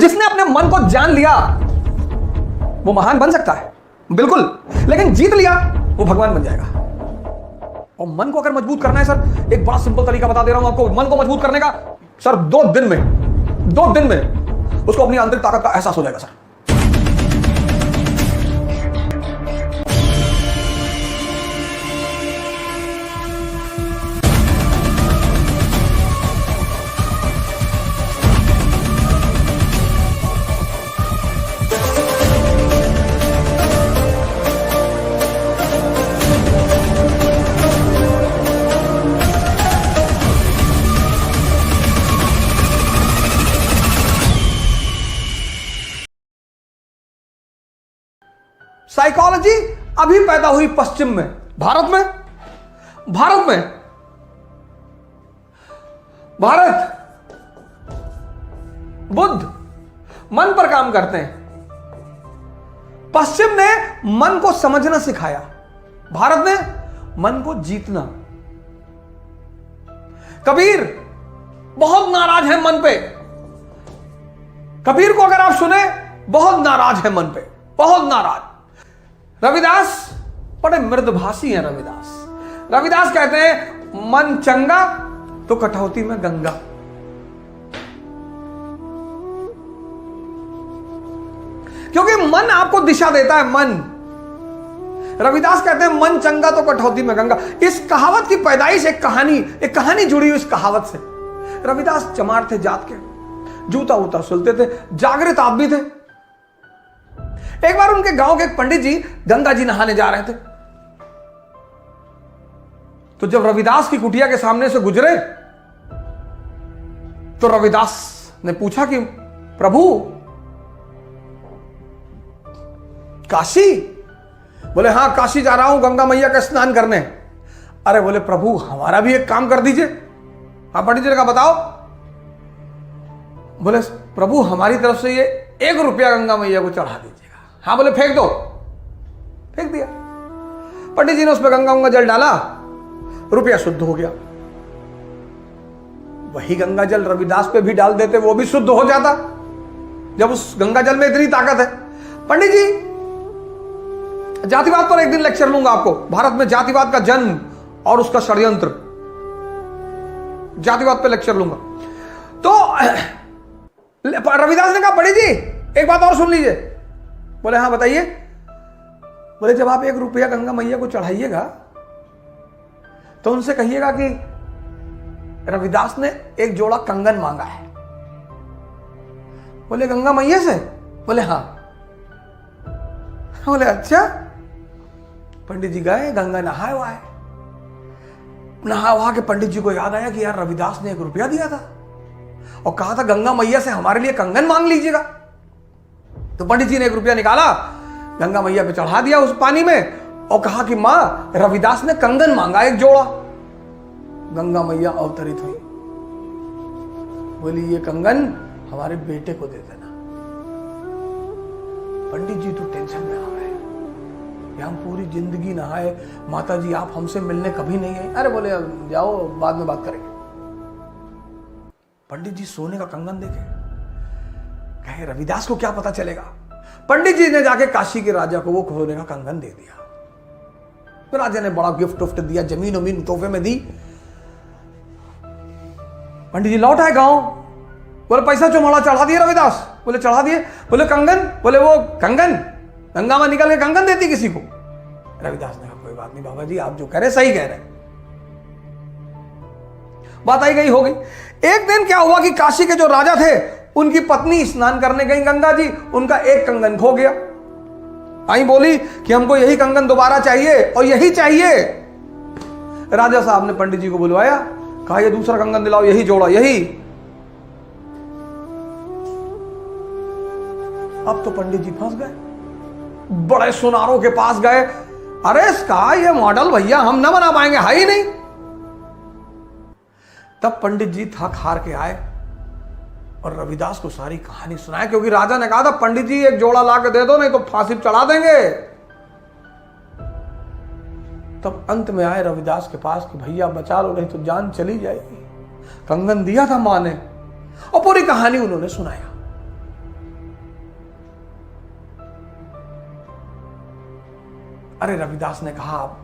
जिसने अपने मन को जान लिया वो महान बन सकता है, बिल्कुल, लेकिन जीत लिया वो भगवान बन जाएगा। और मन को अगर मजबूत करना है सर, एक बड़ा सिंपल तरीका बता दे रहा हूं आपको मन को मजबूत करने का। सर 2 दिन में उसको अपनी आंतरिक ताकत का एहसास हो जाएगा सर। साइकोलॉजी अभी पैदा हुई पश्चिम में, भारत बुद्ध मन पर काम करते हैं। पश्चिम ने मन को समझना सिखाया, भारत ने मन को जीतना। कबीर बहुत नाराज है मन पे। कबीर को अगर आप सुने, बहुत नाराज है मन पे, बहुत नाराज। रविदास बड़े मृदभाषी हैं। रविदास कहते हैं मन चंगा तो कटौती में गंगा। क्योंकि मन आपको दिशा देता है। मन, रविदास कहते हैं मन चंगा तो कटौती में गंगा। इस कहावत की पैदाइश एक कहानी जुड़ी हुई इस कहावत से। रविदास चमार थे जात के, जूता उता सुलते थे, जागृत आदमी थे। एक बार उनके गांव के एक पंडित जी गंगा जी नहाने जा रहे थे। तो जब रविदास की कुटिया के सामने से गुजरे तो रविदास ने पूछा कि प्रभु काशी? बोले हाँ काशी जा रहा हूं गंगा मैया का स्नान करने। अरे बोले प्रभु हमारा भी एक काम कर दीजिए। हाँ पंडित जी ने कहा बताओ। बोले प्रभु हमारी तरफ से ये 1 रुपया गंगा मैया को चढ़ा दीजिएगा। हाँ बोले फेंक दो। फेंक दिया। पंडित जी ने उसमें गंगा जल डाला, रुपया शुद्ध हो गया। वही गंगा जल रविदास पे भी डाल देते, वो भी शुद्ध हो जाता, जब उस गंगा जल में इतनी ताकत है। पंडित जी जातिवाद पर एक दिन लेक्चर लूंगा आपको, भारत में जातिवाद का जन्म और उसका षड्यंत्र, जातिवाद पे लेक्चर लूंगा। तो रविदास ने कहा पंडित जी एक बात और सुन लीजिए। बोले हाँ बताइए। बोले जब आप 1 रुपया गंगा मैया को चढ़ाइएगा तो उनसे कहिएगा कि रविदास ने एक जोड़ा कंगन मांगा है। बोले गंगा मैया से? बोले हाँ। बोले अच्छा। पंडित जी गए, गंगा नहाए वहाए, नहा वहा के पंडित जी को याद आया कि यार रविदास ने 1 रुपया दिया था और कहा था गंगा मैया से हमारे लिए कंगन मांग लीजिएगा। तो पंडित जी ने 1 रुपया निकाला, गंगा मैया पे चढ़ा दिया उस पानी में और कहा कि मां रविदास ने कंगन मांगा 1 जोड़ा। गंगा मैया अवतरित हुई, बोली ये कंगन हमारे बेटे को दे देना। पंडित जी तो टेंशन में आ गए, हम पूरी जिंदगी नहाए, माता जी आप हमसे मिलने कभी नहीं आए। अरे बोले जाओ बाद में बात करेंगे। पंडित जी सोने का कंगन देखे, कहे रविदास को क्या पता चलेगा। पंडित जी ने जाके काशी के राजा को वो सोने का कंगन दे दिया। तो राजा ने बड़ा गिफ्ट उफ्ट दिया, जमीन उमीन तोहफे में दी। पंडित जी लौट आए गांव। बोले पैसा चुमाड़ा चढ़ा दिए रविदास? बोले चढ़ा दिए। बोले कंगन? बोले वो कंगन गंगा में निकल के कंगन देती किसी को? रविदास ने कहा कोई बात नहीं बाबा जी, आप जो कह रहे सही कह रहे। बात आई गई हो गई। एक दिन क्या हुआ कि काशी के जो राजा थे उनकी पत्नी स्नान करने गई गंगा जी, उनका एक कंगन खो गया। आई बोली कि हमको यही कंगन दोबारा चाहिए और यही चाहिए। राजा साहब ने पंडित जी को बुलवाया, कहा ये दूसरा कंगन दिलाओ, यही जोड़ा, यही। अब तो पंडित जी फंस गए, बड़े सुनारों के पास गए। अरे इसका ये मॉडल भैया हम ना बना पाएंगे, है ही नहीं। तब पंडित जी थक हार के आए और रविदास को सारी कहानी सुनाया, क्योंकि राजा ने कहा था पंडित जी एक जोड़ा ला के दे दो नहीं तो फांसी चढ़ा देंगे। तब अंत में आए रविदास के पास कि भैया बचा लो नहीं तो जान चली जाएगी। कंगन दिया था मां ने और पूरी कहानी उन्होंने सुनाया। अरे रविदास ने कहा आप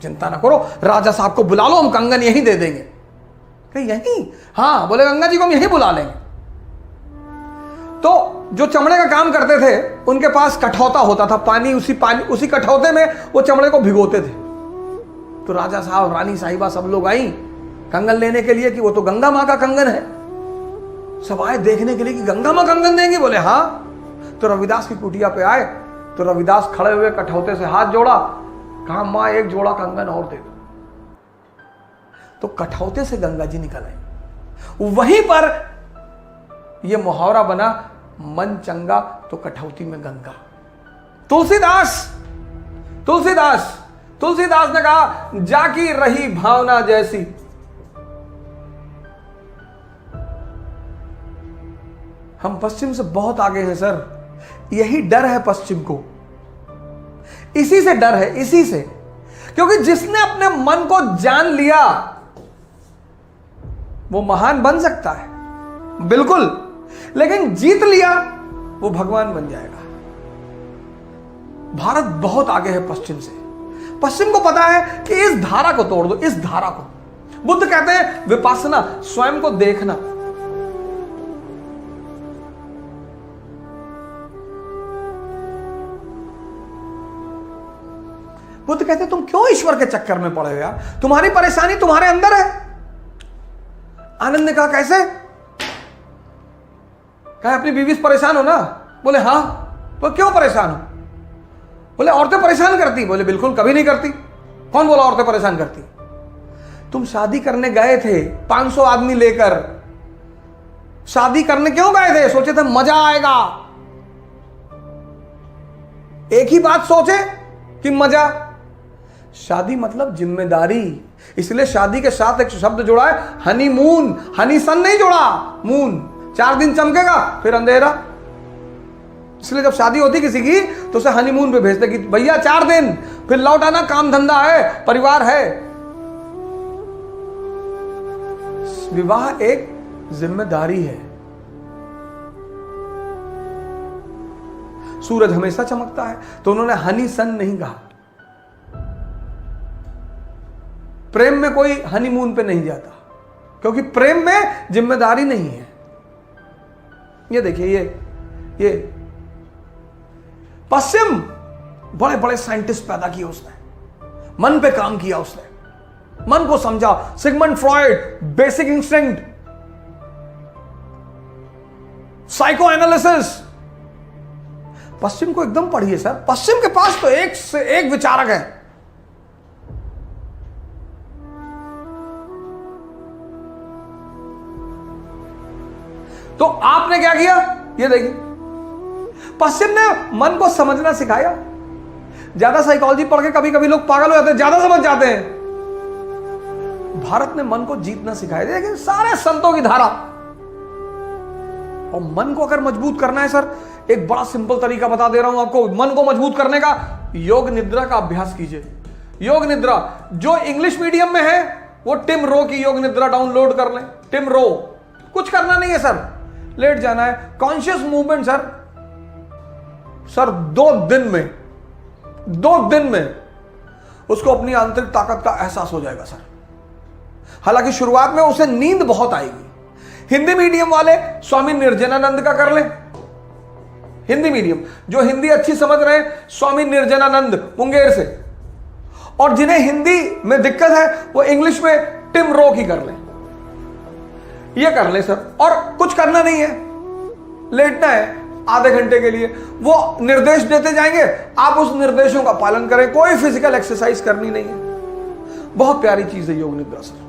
चिंता ना करो, राजा साहब को बुला लो, हम कंगन यहीं दे देंगे। कहीं यहीं? हाँ। बोले गंगा जी को हम यहीं बुला लेंगे। तो जो चमड़े का काम करते थे उनके पास कठौता होता था, उसी कठौते में वो चमड़े को भिगोते थे। तो राजा साहब, रानी साहिबा सब लोग आई कंगन लेने के लिए कि वो तो गंगा मां का कंगन है। सब आए देखने के लिए कि गंगा मां कंगन देंगी। बोले हाँ। तो रविदास की कुटिया पे आए तो रविदास खड़े हुए कठौते से हाथ जोड़ा, कहा मां एक जोड़ा कंगन और दे दो। तो कठौते से गंगा जी निकल आई। वहीं पर यह मुहावरा बना, मन चंगा तो कठौती में गंगा। तुलसीदास ने कहा जाकी रही भावना जैसी। हम पश्चिम से बहुत आगे हैं सर, यही डर है पश्चिम को, इसी से डर है, इसी से। क्योंकि जिसने अपने मन को जान लिया वो महान बन सकता है बिल्कुल, लेकिन जीत लिया वो भगवान बन जाएगा। भारत बहुत आगे है पश्चिम से। पश्चिम को पता है कि इस धारा को तोड़ दो, इस धारा को। बुद्ध कहते हैं विपासना, स्वयं को देखना। बुद्ध कहते हैं तुम क्यों ईश्वर के चक्कर में पड़े हो यार, तुम्हारी परेशानी तुम्हारे अंदर है। आनंद ने कहा कैसे? कहा अपनी बीवी से परेशान हो ना? बोले हाँ। तो क्यों परेशान हो? बोले औरतें परेशान करती। बोले बिल्कुल कभी नहीं करती। कौन बोला औरतें परेशान करती? तुम शादी करने गए थे 500 आदमी लेकर, शादी करने क्यों गए थे? सोचे थे मजा आएगा, एक ही बात सोचे कि मजा। शादी मतलब जिम्मेदारी, इसलिए शादी के साथ एक शब्द जुड़ा है हनीमून। हनी सन नहीं जुड़ा, मून। 4 दिन चमकेगा फिर अंधेरा। इसलिए जब शादी होती किसी की तो उसे हनीमून पे भेजते कि भैया 4 दिन, फिर लौट आना, काम धंधा है, परिवार है। विवाह एक जिम्मेदारी है। सूरज हमेशा चमकता है, तो उन्होंने हनी सन नहीं कहा। प्रेम में कोई हनीमून पे नहीं जाता, क्योंकि प्रेम में जिम्मेदारी नहीं है। ये देखिए, ये पश्चिम बड़े बड़े साइंटिस्ट पैदा किए उसने, मन पे काम किया उसने, मन को समझा। Sigmund Freud, basic instinct, psychoanalysis. पश्चिम को एकदम पढ़िए सर, पश्चिम के पास तो एक से एक विचारक है। तो आपने क्या किया? ये देखिए, पश्चिम ने मन को समझना सिखाया। ज्यादा साइकोलॉजी पढ़ के कभी कभी लोग पागल हो जाते हैं, ज्यादा समझ जाते हैं। भारत ने मन को जीतना सिखाया। देखिए सारे संतों की धारा। और मन को अगर मजबूत करना है सर, एक बड़ा सिंपल तरीका बता दे रहा हूं आपको मन को मजबूत करने का। योग निद्रा का अभ्यास कीजिए। योग निद्रा जो इंग्लिश मीडियम में है वो टिम रो की योग निद्रा डाउनलोड कर लें। टिम रो, कुछ करना नहीं है सर, लेट जाना है, कॉन्शियस मूवमेंट सर 2 दिन में उसको अपनी आंतरिक ताकत का एहसास हो जाएगा सर। हालांकि शुरुआत में उसे नींद बहुत आएगी। हिंदी मीडियम वाले स्वामी निर्जनानंद का कर लें। हिंदी मीडियम जो हिंदी अच्छी समझ रहे हैं, स्वामी निर्जनानंद मुंगेर से। और जिन्हें हिंदी में दिक्कत है वो इंग्लिश में टिम रो की कर लें। ये कर ले सर, और कुछ करना नहीं है, लेटना है आधे घंटे के लिए। वो निर्देश देते जाएंगे, आप उस निर्देशों का पालन करें। कोई फिजिकल एक्सरसाइज करनी नहीं है। बहुत प्यारी चीज है योग निद्रा सर।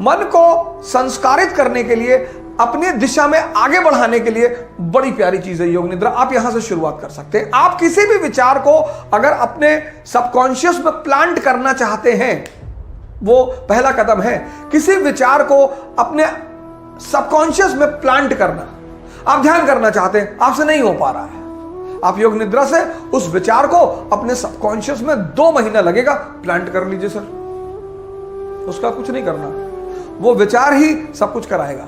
मन को संस्कारित करने के लिए, अपनी दिशा में आगे बढ़ाने के लिए बड़ी प्यारी चीज है योग निद्रा। आप यहां से शुरुआत कर सकते हैं। आप किसी भी विचार को अगर अपने सबकॉन्शियस में प्लांट करना चाहते हैं, वो पहला कदम है। किसी विचार को अपने सबकॉन्शियस में प्लांट करना। आप ध्यान करना चाहते हैं, आपसे नहीं हो पा रहा है, आप योग निद्रा से उस विचार को अपने सबकॉन्शियस में 2 महीना लगेगा, प्लांट कर लीजिए सर। उसका कुछ नहीं करना, वो विचार ही सब कुछ कराएगा।